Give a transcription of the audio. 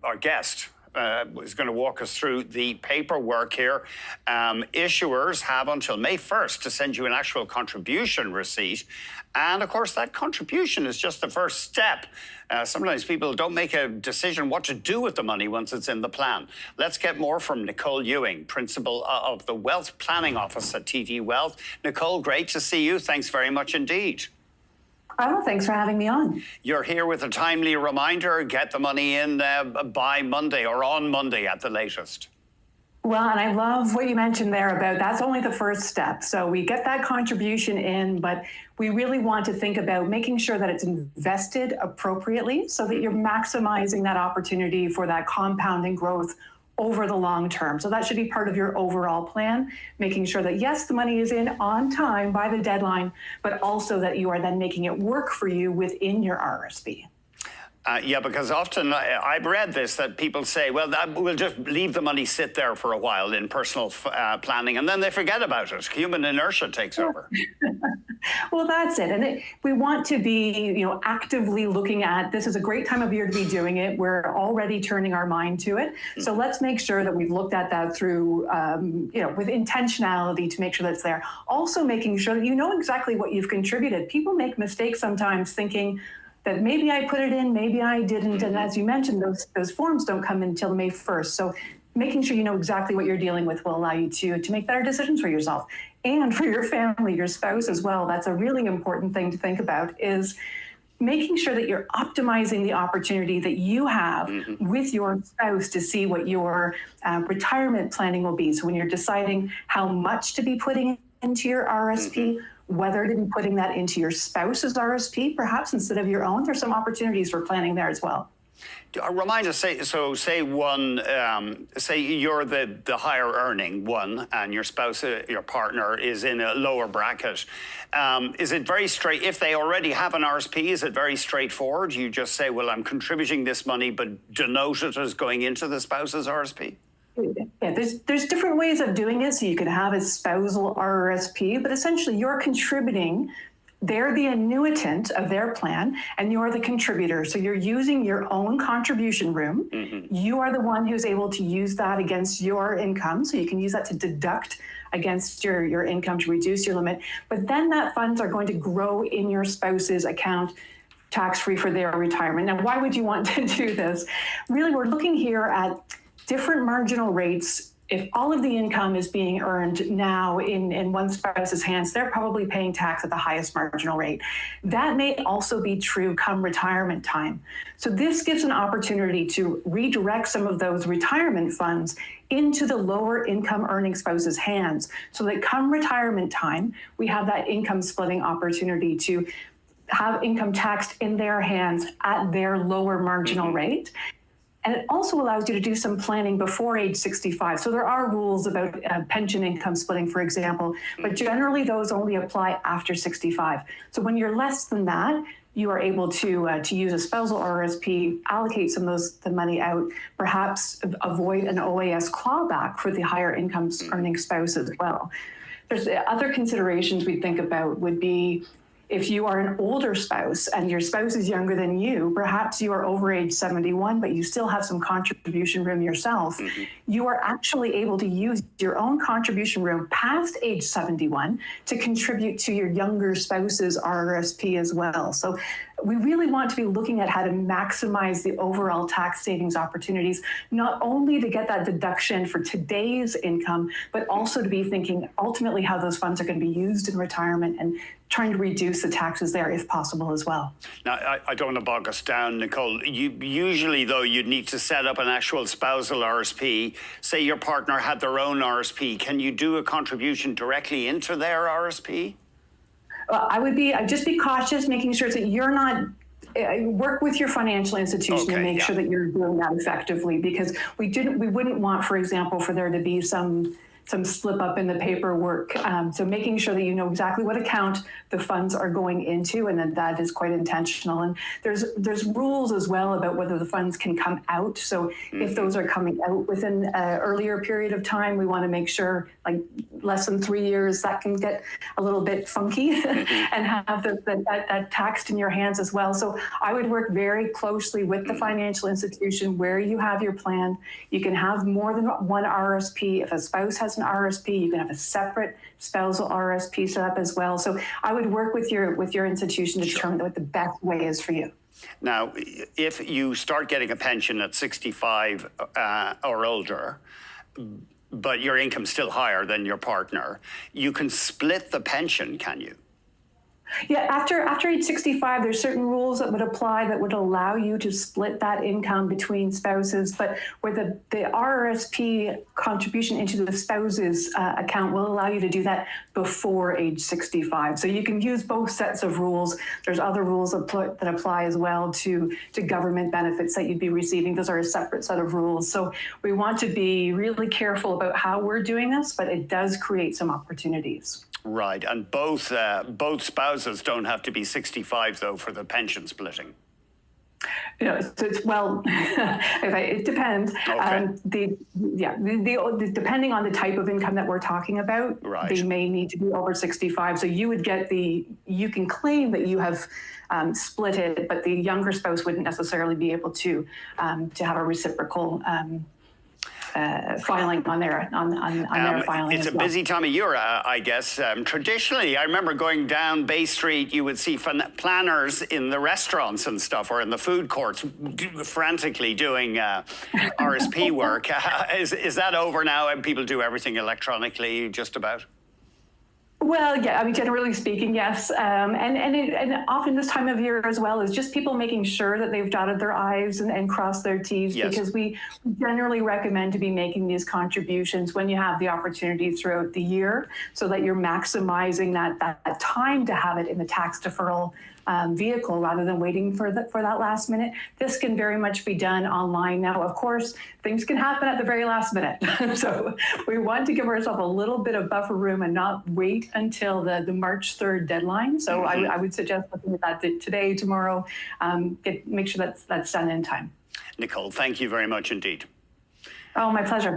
our guest is going to walk us through the paperwork here. Issuers have until May 1st to send you an actual contribution receipt. And of course, that contribution is just the first step. Sometimes people don't make a decision what to do with the money once it's in the plan. Let's get more from Nicole Ewing, Principal of the Wealth Planning Office at TD Wealth. Nicole, great to see you. Thanks very much indeed. Oh, thanks for having me on. You're here with a timely reminder. Get the money in by Monday or on Monday at the latest. Well, and I love what you mentioned there about that's only the first step. So we get that contribution in, but we really want to think about making sure that it's invested appropriately so that you're maximizing that opportunity for that compounding growth over the long term. So that should be part of your overall plan, making sure that, yes, the money is in on time by the deadline, but also that you are then making it work for you within your RRSP. Yeah, because often I've read this, that people say, well, we'll just leave the money sit there for a while in personal planning, and then they forget about it. Human inertia takes over. Well, that's it. And we want to be, actively looking at, this is a great time of year to be doing it. We're already turning our mind to it. So let's make sure that we've looked at that through, with intentionality to make sure that's there. Also making sure that you know exactly what you've contributed. People make mistakes sometimes thinking that maybe I put it in, maybe I didn't. And as you mentioned, those forms don't come in until May 1st. So making sure you know exactly what you're dealing with will allow you to make better decisions for yourself and for your family, your spouse as well. That's a really important thing to think about, is making sure that you're optimizing the opportunity that you have with your spouse to see what your retirement planning will be. So when you're deciding how much to be putting into your RRSP, whether to be putting that into your spouse's RRSP, perhaps instead of your own, there's some opportunities for planning there as well. Remind us, say you're the higher earning one and your spouse, your partner, is in a lower bracket. Is it very straight, if they already have an RRSP, is it very straightforward? You just say, well, I'm contributing this money, but denote it as going into the spouse's RRSP? Yeah, there's different ways of doing it. So you could have a spousal RRSP, but essentially you're contributing. They're the annuitant of their plan, and you're the contributor. So you're using your own contribution room. You are the one who's able to use that against your income. So you can use that to deduct against your income to reduce your limit. But then that funds are going to grow in your spouse's account, tax-free for their retirement. Now, why would you want to do this? Really, we're looking here at different marginal rates. If all of the income is being earned now in one spouse's hands, they're probably paying tax at the highest marginal rate. That may also be true come retirement time. So this gives an opportunity to redirect some of those retirement funds into the lower income earning spouse's hands, so that come retirement time, we have that income splitting opportunity to have income taxed in their hands at their lower marginal rate. And it also allows you to do some planning before age 65. So there are rules about pension income splitting, for example, but generally those only apply after 65. So when you're less than that, you are able to use a spousal RRSP, allocate some of the money out, perhaps avoid an OAS clawback for the higher income earning spouse as well. There's other considerations we think about would be, if you are an older spouse and your spouse is younger than you, perhaps you are over age 71, but you still have some contribution room yourself, you are actually able to use your own contribution room past age 71 to contribute to your younger spouse's RRSP as well. So we really want to be looking at how to maximize the overall tax savings opportunities, not only to get that deduction for today's income, but also to be thinking ultimately how those funds are going to be used in retirement and trying to reduce the taxes there if possible as well. Now, I don't want to bog us down, Nicole. Usually, though, you'd need to set up an actual spousal RRSP. Say your partner had their own RRSP. Can you do a contribution directly into their RRSP? Well, I'd just be cautious, making sure that you're not work with your financial institution and make sure that you're doing that effectively, because we wouldn't want, for example, for there to be some slip up in the paperwork. So making sure that you know exactly what account the funds are going into, and that is quite intentional. And there's rules as well about whether the funds can come out. So if those are coming out within an earlier period of time, we want to make sure, like less than 3 years, that can get a little bit funky and have that taxed in your hands as well. So I would work very closely with the financial institution where you have your plan. You can have more than one RRSP. If a spouse has an RRSP, you can have a separate spousal RRSP set up as well. So I would work with your institution to determine what the best way is for you. Now, if you start getting a pension at 65 or older, but your income's still higher than your partner, you can split the pension, can you? Yeah, after age 65, there's certain rules that would apply that would allow you to split that income between spouses, but where the RRSP contribution into the spouse's account will allow you to do that before age 65. So you can use both sets of rules. There's other rules that apply as well to government benefits that you'd be receiving. Those are a separate set of rules. So we want to be really careful about how we're doing this, but it does create some opportunities. Right, and both spouses don't have to be 65 though for the pension splitting. So it depends. Okay. Depending on the type of income that we're talking about, right, they may need to be over 65. So you would get you can claim that you have split it, but the younger spouse wouldn't necessarily be able to have a reciprocal filing on their filing. It's a busy time of year, I guess. Traditionally, I remember going down Bay Street, you would see planners in the restaurants and stuff, or in the food courts, frantically doing RSP work. Is that over now and people do everything electronically, just about? Well, yeah, I mean, generally speaking, yes. And often this time of year as well is just people making sure that they've dotted their I's and crossed their T's, yes, because we generally recommend to be making these contributions when you have the opportunity throughout the year so that you're maximizing that time to have it in the tax deferral vehicle rather than waiting for that last minute. This can very much be done online now. Of course, things can happen at the very last minute. So we want to give ourselves a little bit of buffer room and not wait until the March 3rd deadline. So I would suggest looking at that today, tomorrow, make sure that's done in time. Nicole, thank you very much indeed. Oh, my pleasure.